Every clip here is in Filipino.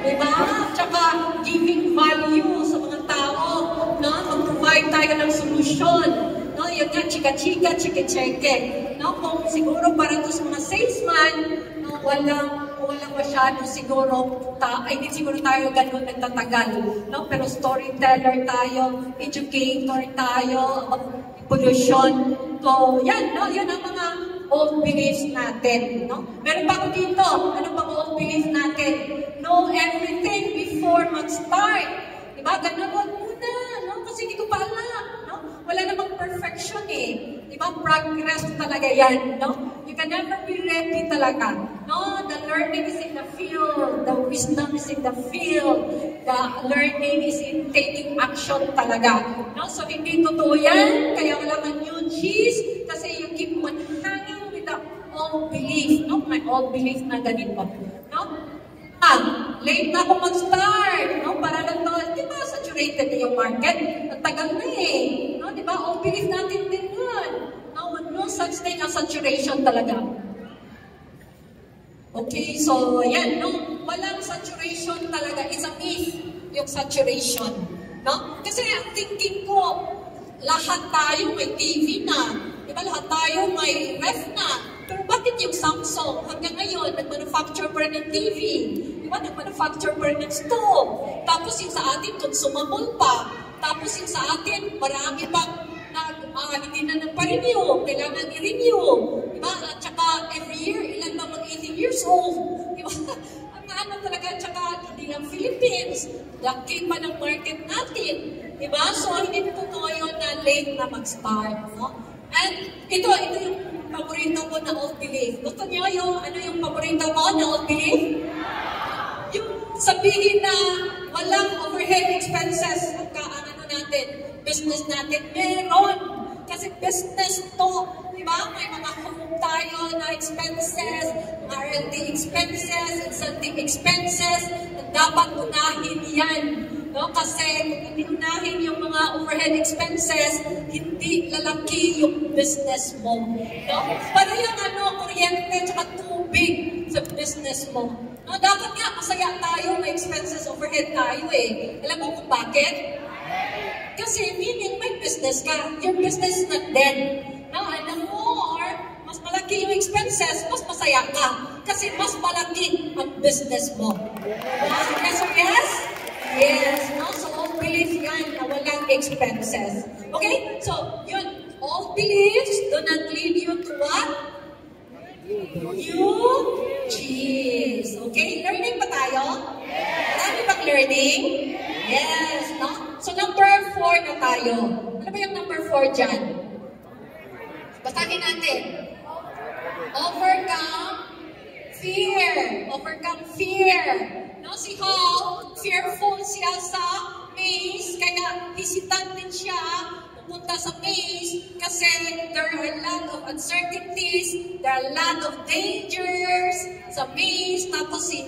Diba? Tsaka giving value sa mga tao, no? Mag-provide tayo ng solusyon. No? Yun nga, chika-chika, chike-cheke. No? Kung siguro para to sa mga salesman, no? walang masyado siguro, hindi siguro tayo ganun nagtatagal. No? Pero storyteller tayo, educator tayo, pollution. So, yan, no? Yan ang mga old beliefs natin. No? Meron pa ako dito. Ano pa old beliefs natin? Know everything before mag-start. Diba? Ganun muna. No? Kasi hindi ko pa alam. No? Wala namang perfection eh. Diba? Progress talaga yan. No? You can never be ready talaga. No? The learning is in the field. The wisdom is in the field. The learning is in taking action talaga. No? So, hindi totoo yan. Kaya wala kang new cheese. Kasi you keep on hanging with the old belief. No? My old belief na ganito. No? Late na ako mag-start. No? Para lang to, di ba, saturated na yung market? Nagtagal na eh. No? Di ba, old belief natin din yun. No such thing as saturation talaga. Okay, so ayan, no? Walang saturation talaga. It's a myth, yung saturation. No? Kasi ang thinking ko, lahat tayo may TV na. Di ba, lahat tayo may ref na. Pero bakit yung Samsung hanggang ngayon nag-manufacture pa rin ng TV? Di ba? Nag-manufacture pa rin ng stove. Tapos yung sa atin, consumable pa. Tapos yung sa atin, marami pang hindi na nagpa-renew. Kailangan i-renew. Di ba? At saka every year, ilan ba mag-18 years old? Di ba? Ang ano talaga, at saka hindi lang Philippines. Laki pa ng market natin. Di ba? So, hindi totoo yun na late na mag-start. No? And ito yung paborito ko na old belief. Gusto niyo ano yung paborito mo na old belief? Yung sabihin na walang overhead expenses at natin, business natin, meron. Kasi business to, di ba? May mga home tayo na expenses, R&D expenses, incentive expenses, na dapat unahin yan. No? Kasi kung hindi unahin yung mga overhead expenses, hindi lalaki yung business mo. No? Para yung kuryente at tubig sa business mo. No? Dapat nga, masaya tayo, may expenses, overhead tayo eh. Alam mo kung bakit? Kasi meaning may business ka, your business is not dead. No? Alam mo, or mas malaki yung expenses, mas masaya ka. Kasi mas malaki ang business mo. Yes or yes? Yes. No? So, all beliefs yan na walang expenses. Okay? So, yun. All beliefs do not lead you to what? New cheese. Okay? Learning pa tayo? Dami bang learning? Yes. No? So, number 4 na tayo. Ano ba yung number 4 dyan? Basahin natin. Overcome fear. Overcome fear. No, si Hal, fearful siya sa maze, kaya hesitant din siya pupunta sa maze kasi there are a lot of uncertainties, there are a lot of dangers sa maze. Tapos si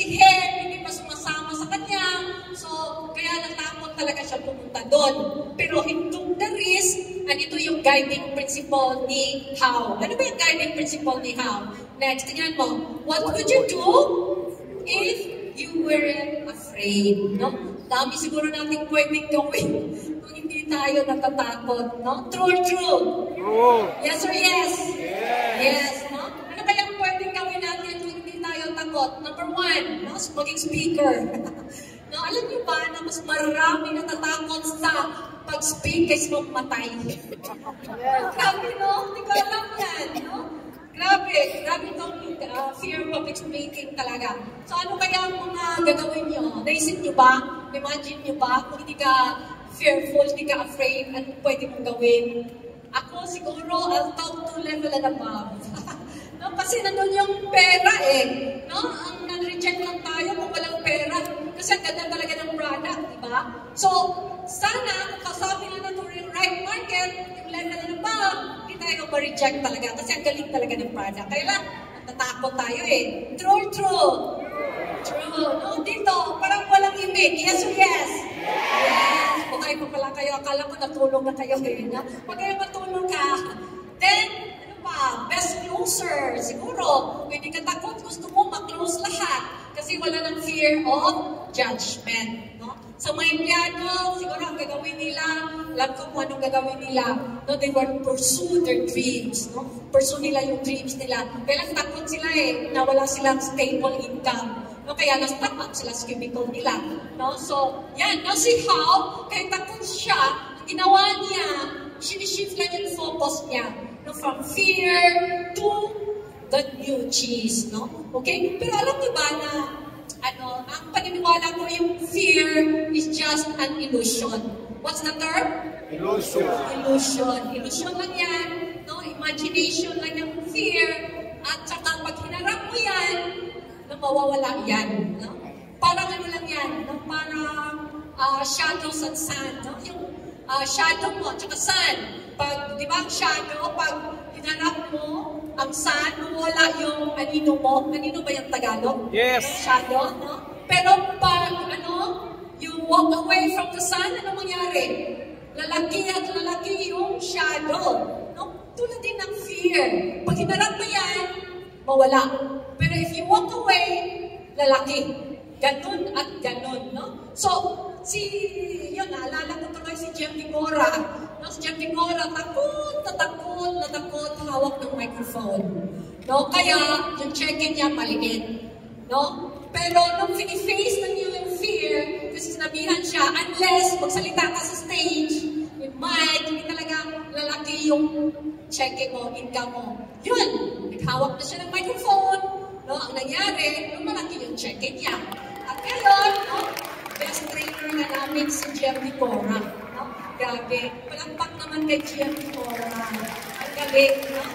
Hen, hindi pa sumasama sa kanya. So, kaya natakot talaga siya pumunta doon. Pero he took the risk, and ito yung guiding principle ni How. Ano ba yung guiding principle ni How? Next, tingnan mo. What would you do if you weren't afraid? No? Dami siguro natin pwedeng gawin kung hindi tayo natatakot. No? True or true? True. Yes or yes? Yes. No? Ano kayang pwedeng gawin natin kung hindi tayo takot? Number 1, no? Maging speaker. No? Alam niyo ba na mas marami natatakot sa pag-speak kaysa mamatay? Grabe, no? Hindi ko alam yan, no? Grabe itong fear of public speaking talaga. So ano kaya ang mga gagawin nyo? Naisip nyo ba? Imagine nyo ba? Kung hindi ka fearful, hindi ka afraid, ano pwede mong gawin? Ako siguro, I'll talk 2 level and above. No? Kasi nandun yung pera eh. No? Ang nan-reject lang tayo kung walang pera. Kasi ang ganda talaga ng product, di ba? So, sana, kung kasabi na natin yung right market, yung level and above, hindi tayo ma-reject talaga. Kasi ang galing talaga ng product. Kaya lang, natatakot tayo eh. True or true? True. No, dito, parang walang imig. Yes or yes? Yes. Bukay pa pala kayo. Akala ko natulog na kayo eh. Pag kayo matulog ka, then, best closer. Siguro, kung hindi ka takot, gusto mo wala ng fear of judgment. No? Sa mga empleyado, siguro ang gagawin nila, alam ko kung anong gagawin nila, no? They will pursue their dreams. No? Pursue nila yung dreams nila. Kaya lang takot sila na wala silang stable income. No? Kaya na-stuck up sila sa cubicle nila. No? So, yan. Now, see how, kaya takot siya, ang ginawa niya, shift lang yung focus niya. No? From fear to the new cheese. No? Okay? Pero alam niyo ba na ang paniniwala ko yung fear is just an illusion. What's the term? Illusion. Illusion. Illusion lang yan. No? Imagination lang yung fear. At saka pag hinarap mo yan, mawawala yan. No? Parang ano lang yan. No? Parang shadows and sun. No? Yung shadow mo at saka sun. Pag, di ba ang shadow, pag hinarap mo, ang sun, wala yung anino mo. Anino ba yung Tagalog? Yes. Shadow, no? Pero pag, you walk away from the sun, ano mangyari? Lalaki at lalaki yung shadow. No? Tulad din ng fear. Pag hinarap mo yan, mawala. Pero if you walk away, lalaki. Ganun at ganun, no? So, naalala ko tuloy si Jem Vigora. No, si Jem Vigora, takot, hawak ng microphone. No, kaya yung check-in niya maliit. No? Pero nung fini-face na niyo yung fear, kasi sinabihan siya, unless magsalita ka sa stage, with mic, hindi talaga lalaki yung check-in mo, income mo. Yun, naghawak na siya ng microphone. No, ang nangyari, malaki yung check-in niya. At ngayon, no, best trainer na namin si Jem Vigora. No? Grabe, palakpak naman kay Jem Vigora. Ang galing, no?